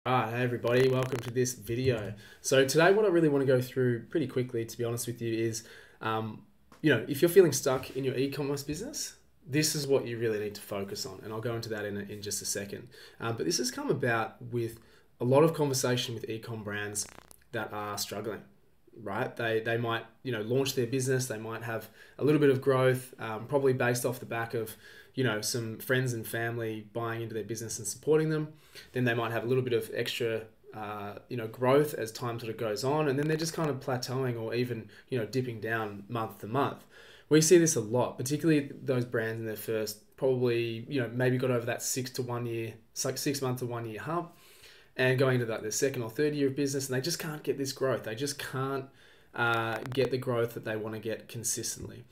Alright, hey everybody, welcome to this video. So today what I really want to go through pretty quickly, to be honest with you, is if you're feeling stuck in your e-commerce business, this is what you really need to focus on. And I'll go into that in just a second. But this has come about with a lot of conversation with e-com brands that are struggling, right? They might, launch their business, they might have a little bit of growth, probably based off the back of some friends and family buying into their business and supporting them. Then they might have a little bit of extra, growth as time sort of goes on, and then they're just kind of plateauing or even, dipping down month to month. We see this a lot, particularly those brands in their first, probably, maybe got over that 6 month to 1 year hump, and going into their second or third year of business, and they just can't get this growth. They just can't get the growth that they want to get consistently.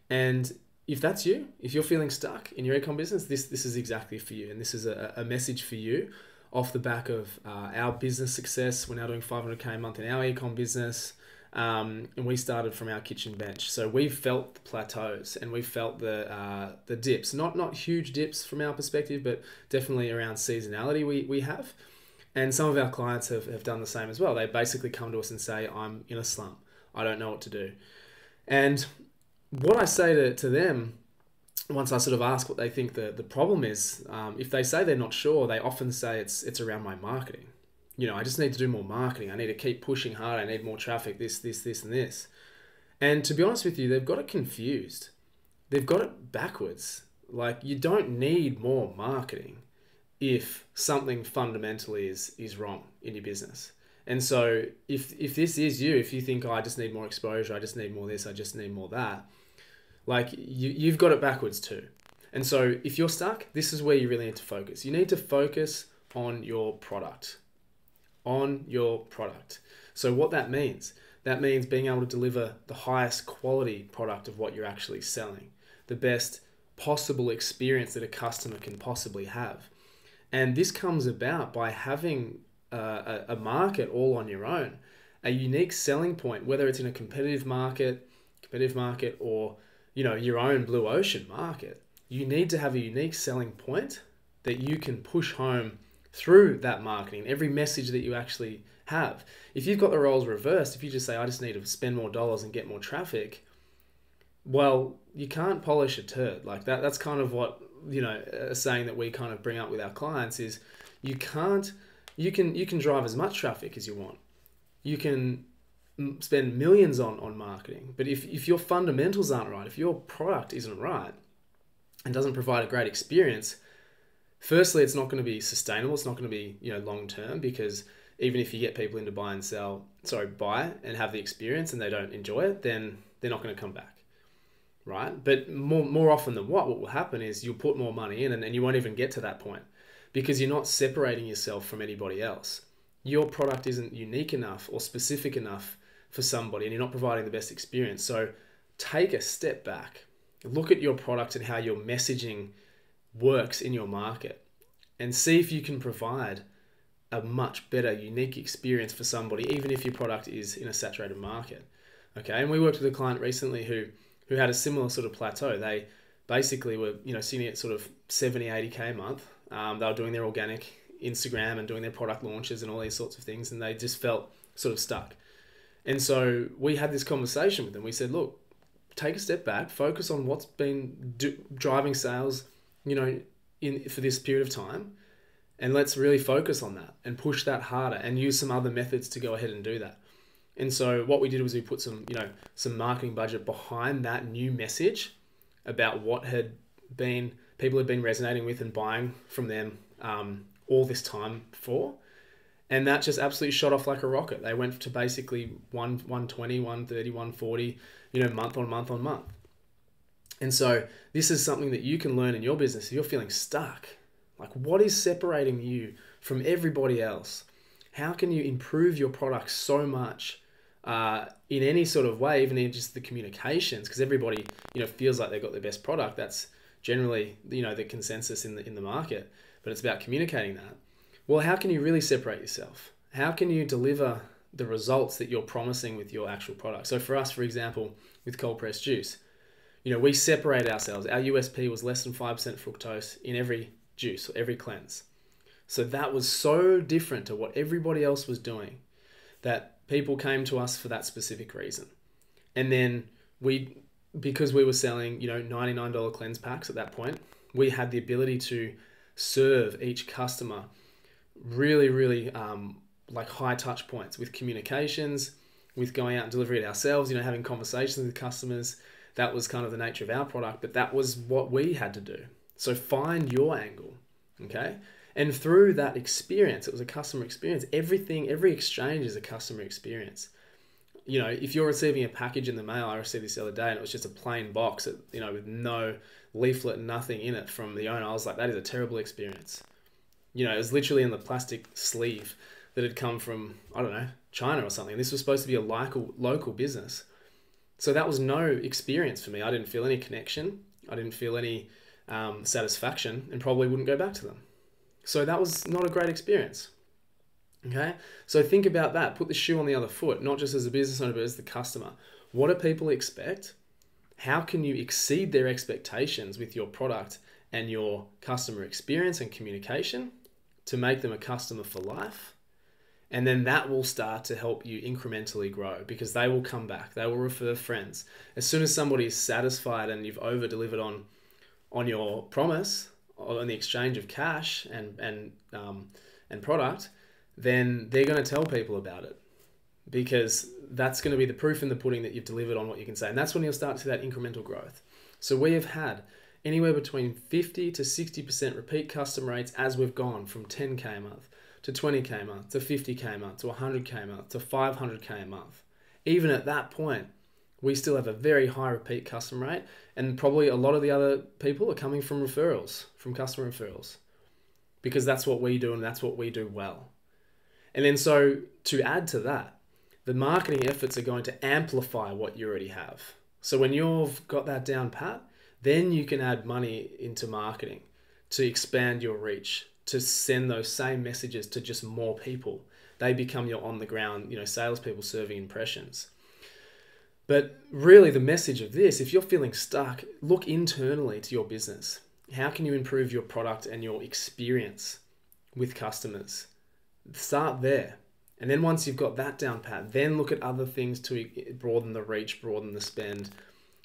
And if that's you, if you're feeling stuck in your ecom business, this is exactly for you. And this is a message for you off the back of our business success. We're now doing 500K a month in our ecom business. And we started from our kitchen bench. So we've felt the plateaus and we've felt the dips, not huge dips from our perspective, but definitely around seasonality we have. And some of our clients have done the same as well. They basically come to us and say, I'm in a slump. I don't know what to do. And what I say to them, once I sort of ask what they think the problem is, if they say they're not sure, they often say it's around my marketing. I just need to do more marketing. I need to keep pushing hard. I need more traffic, this, and this. And to be honest with you, they've got it confused. They've got it backwards. Like, you don't need more marketing if something fundamentally is wrong in your business. And so if this is you, if you think, oh, I just need more exposure, I just need more this, I just need more that, like you've got it backwards too. And so if you're stuck, this is where you really need to focus. You need to focus on your product. On your product. So what that means being able to deliver the highest quality product of what you're actually selling, the best possible experience that a customer can possibly have. And this comes about by having a market all on your own, a unique selling point, whether it's in a competitive market or your own blue ocean market. You need to have a unique selling point that you can push home through that marketing, every message that you actually have. If you've got the roles reversed, if you just say, I just need to spend more dollars and get more traffic, well, you can't polish a turd. Like that's kind of what, a saying that we kind of bring up with our clients is you can drive as much traffic as you want. You can spend millions on marketing. But if your fundamentals aren't right, if your product isn't right and doesn't provide a great experience, firstly, it's not going to be sustainable. It's not going to be, long-term, because even if you get people in to buy and have the experience and they don't enjoy it, then they're not going to come back, right? But more often than what will happen is you'll put more money in and you won't even get to that point because you're not separating yourself from anybody else. Your product isn't unique enough or specific enough for somebody and you're not providing the best experience. So take a step back, look at your product and how your messaging works in your market and see if you can provide a much better unique experience for somebody, even if your product is in a saturated market. Okay, and we worked with a client recently who had a similar sort of plateau. They basically were sitting at sort of 70, 80K a month. They were doing their organic Instagram and doing their product launches and all these sorts of things, and they just felt sort of stuck. And so we had this conversation with them. We said, look, take a step back, focus on what's been driving sales, for this period of time, and let's really focus on that and push that harder and use some other methods to go ahead and do that. And so what we did was we put some marketing budget behind that new message about what people had been resonating with and buying from them all this time for. And that just absolutely shot off like a rocket. They went to basically 120, 130, 140, month on month on month. And so this is something that you can learn in your business. If you're feeling stuck, like what is separating you from everybody else? How can you improve your product so much in any sort of way, even in just the communications? Because everybody, feels like they've got the best product. That's generally, the consensus in the market, but it's about communicating that. Well, how can you really separate yourself? How can you deliver the results that you're promising with your actual product? So for us, for example, with cold pressed juice, we separate ourselves. Our USP was less than 5% fructose in every juice or every cleanse. So that was so different to what everybody else was doing that people came to us for that specific reason. And then because we were selling, $99 cleanse packs at that point, we had the ability to serve each customer really, really like high touch points with communications, with going out and delivering it ourselves, having conversations with customers. That was kind of the nature of our product, but that was what we had to do. So find your angle, okay? And through that experience, it was a customer experience. Every exchange is a customer experience. If you're receiving a package in the mail, I received this the other day and it was just a plain box, with no leaflet, nothing in it from the owner. I was like, that is a terrible experience. It was literally in the plastic sleeve that had come from, I don't know, China or something. This was supposed to be a local business. So that was no experience for me. I didn't feel any connection. I didn't feel any satisfaction, and probably wouldn't go back to them. So that was not a great experience. Okay, so think about that. Put the shoe on the other foot, not just as a business owner, but as the customer. What do people expect? How can you exceed their expectations with your product and your customer experience and communication to make them a customer for life? And then that will start to help you incrementally grow, because they will come back. They will refer friends. As soon as somebody is satisfied and you've over-delivered on your promise, on the exchange of cash and product, then they're going to tell people about it, because that's going to be the proof in the pudding that you've delivered on what you can say. And that's when you'll start to see that incremental growth. So we have had anywhere between 50 to 60% repeat customer rates as we've gone from 10K a month to 20K a month to 50K a month to 100K a month to 500K a month. Even at that point, we still have a very high repeat customer rate, and probably a lot of the other people are coming from referrals, from customer referrals, because that's what we do and that's what we do well. And then so to add to that, the marketing efforts are going to amplify what you already have. So when you've got that down pat, then you can add money into marketing to expand your reach, to send those same messages to just more people. They become your on the ground, salespeople serving impressions. But really the message of this, if you're feeling stuck, look internally to your business. How can you improve your product and your experience with customers? Start there. And then once you've got that down pat, then look at other things to broaden the reach, broaden the spend,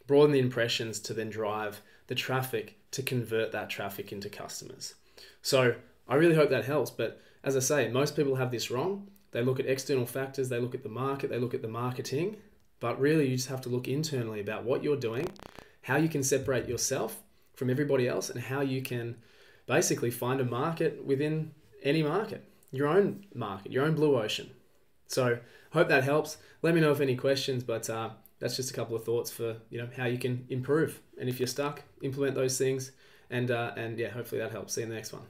broaden the impressions to then drive the traffic to convert that traffic into customers. So I really hope that helps. But as I say, most people have this wrong. They look at external factors, they look at the market, they look at the marketing, but really you just have to look internally about what you're doing, how you can separate yourself from everybody else, and how you can basically find a market within any market, your own market, your own blue ocean. So hope that helps. Let me know if any questions, but that's just a couple of thoughts for how you can improve. And if you're stuck, implement those things, and yeah, hopefully that helps. See you in the next one.